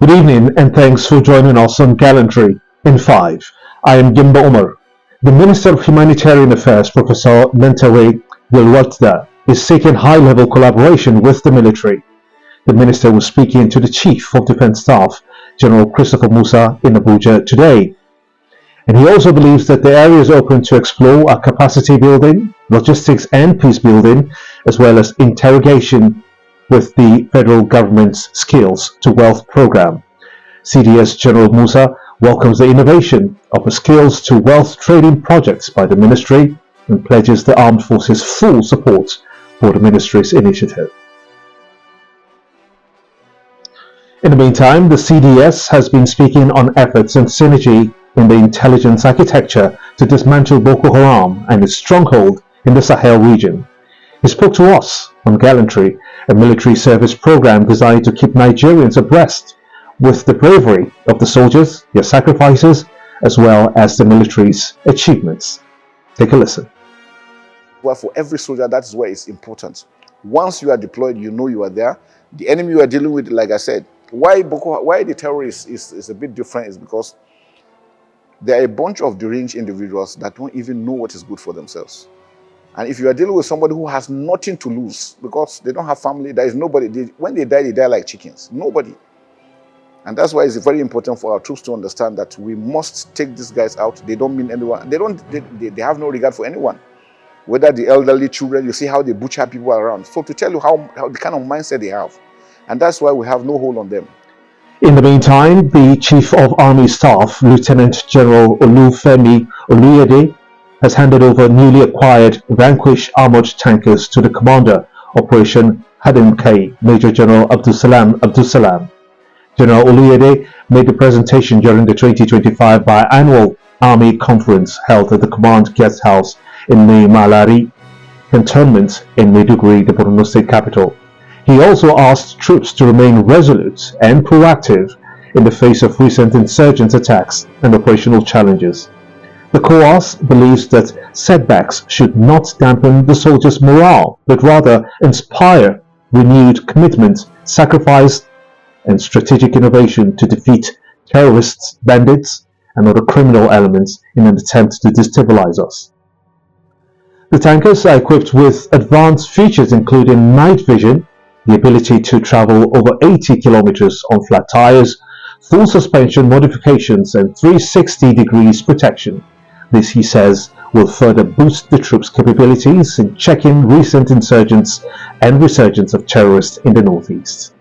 Good evening and thanks for joining us on Gallantry in 5. I am Gimba Umar. The Minister of Humanitarian Affairs, Professor Mentawai Yilwatda, is seeking high-level collaboration with the military. The Minister was speaking to the Chief of Defence Staff, General Christopher Musa, in Abuja today. And he also believes that the area is open to explore a capacity building, logistics and peace building, as well as interrogation with the federal government's Skills to Wealth program. CDS General Musa welcomes the innovation of a Skills to Wealth training project by the ministry and pledges the armed forces full support for the ministry's initiative. In the meantime, the CDS has been speaking on efforts and synergy in the intelligence architecture to dismantle Boko Haram and its stronghold in the Sahel region. He spoke to us on Gallantry, a military service program designed to keep Nigerians abreast with the bravery of the soldiers, their sacrifices, as well as the military's achievements. Take a listen. Well, for every soldier, that's where it's important. Once you are deployed, you know you are there. The enemy you are dealing with, like I said, why the terrorists is a bit different is because there are a bunch of deranged individuals that don't even know what is good for themselves. And if you are dealing with somebody who has nothing to lose because they don't have family, there is nobody. When they die like chickens. Nobody. And that's why it's very important for our troops to understand that we must take these guys out. They don't mean anyone. They have no regard for anyone. Whether the elderly, children, you see how they butcher people around. So to tell you how the kind of mindset they have. And that's why we have no hold on them. In the meantime, the Chief of Army Staff, Lieutenant General Olufemi Oluyede, has handed over newly acquired Vanquish armored tankers to the commander, Operation Hadim K, Major General Abdulsalam. General Oluyede made the presentation during the 2025 biannual Army Conference held at the Command Guest House in the Malari Cantonment in Maiduguri, the Borno State capital. He also asked troops to remain resolute and proactive in the face of recent insurgent attacks and operational challenges. The COAS believes that setbacks should not dampen the soldiers' morale, but rather inspire renewed commitment, sacrifice, and strategic innovation to defeat terrorists, bandits, and other criminal elements in an attempt to destabilize us. The tankers are equipped with advanced features including night vision, the ability to travel over 80 kilometers on flat tires, full suspension modifications, and 360 degrees protection. This, he says, will further boost the troops' capabilities in checking recent insurgents and resurgence of terrorists in the northeast.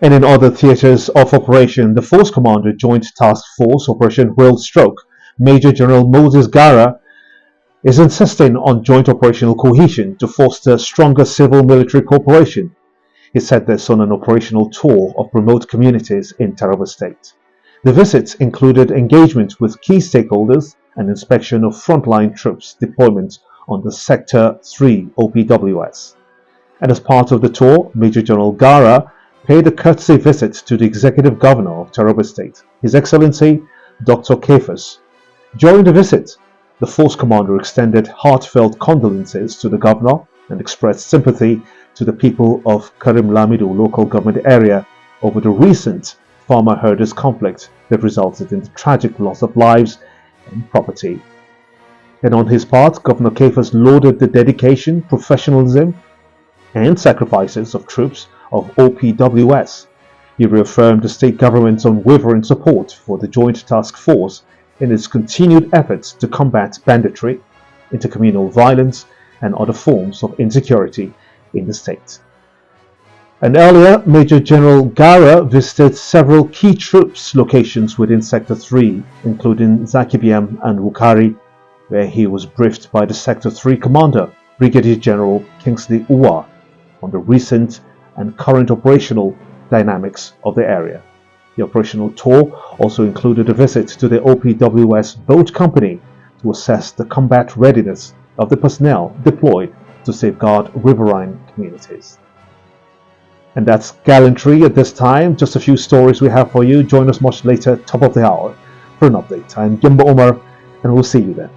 And in other theaters of operation, the Force Commander Joint Task Force Operation Whale Stroke, Major General Moses Gara, is insisting on joint operational cohesion to foster stronger civil-military cooperation. He said this on an operational tour of remote communities in Taraba State. The visits included engagement with key stakeholders and inspection of frontline troops deployment on the Sector 3 OPWS. And as part of the tour, Major General Gara paid a courtesy visit to the Executive Governor of Taraba State, His Excellency Dr. Kefas. During the visit, the Force Commander extended heartfelt condolences to the Governor and expressed sympathy to the people of Karim Lamido local government area over the recent farmer-herders conflict that resulted in the tragic loss of lives and property. And on his part, Governor Kefas lauded the dedication, professionalism, and sacrifices of troops of OPWS. He reaffirmed the state government's unwavering support for the Joint Task Force in its continued efforts to combat banditry, intercommunal violence, and other forms of insecurity in the state. And earlier, Major General Gara visited several key troops locations within Sector 3, including Zakibiam and Wukari, where he was briefed by the Sector 3 Commander, Brigadier General Kingsley Uwa, on the recent and current operational dynamics of the area. The operational tour also included a visit to the OPWS boat company to assess the combat readiness of the personnel deployed to safeguard riverine communities. And that's Gallantry at this time. Just a few stories we have for you. Join us much later, top of the hour, for an update. I'm Gimba Umar, and we'll see you then.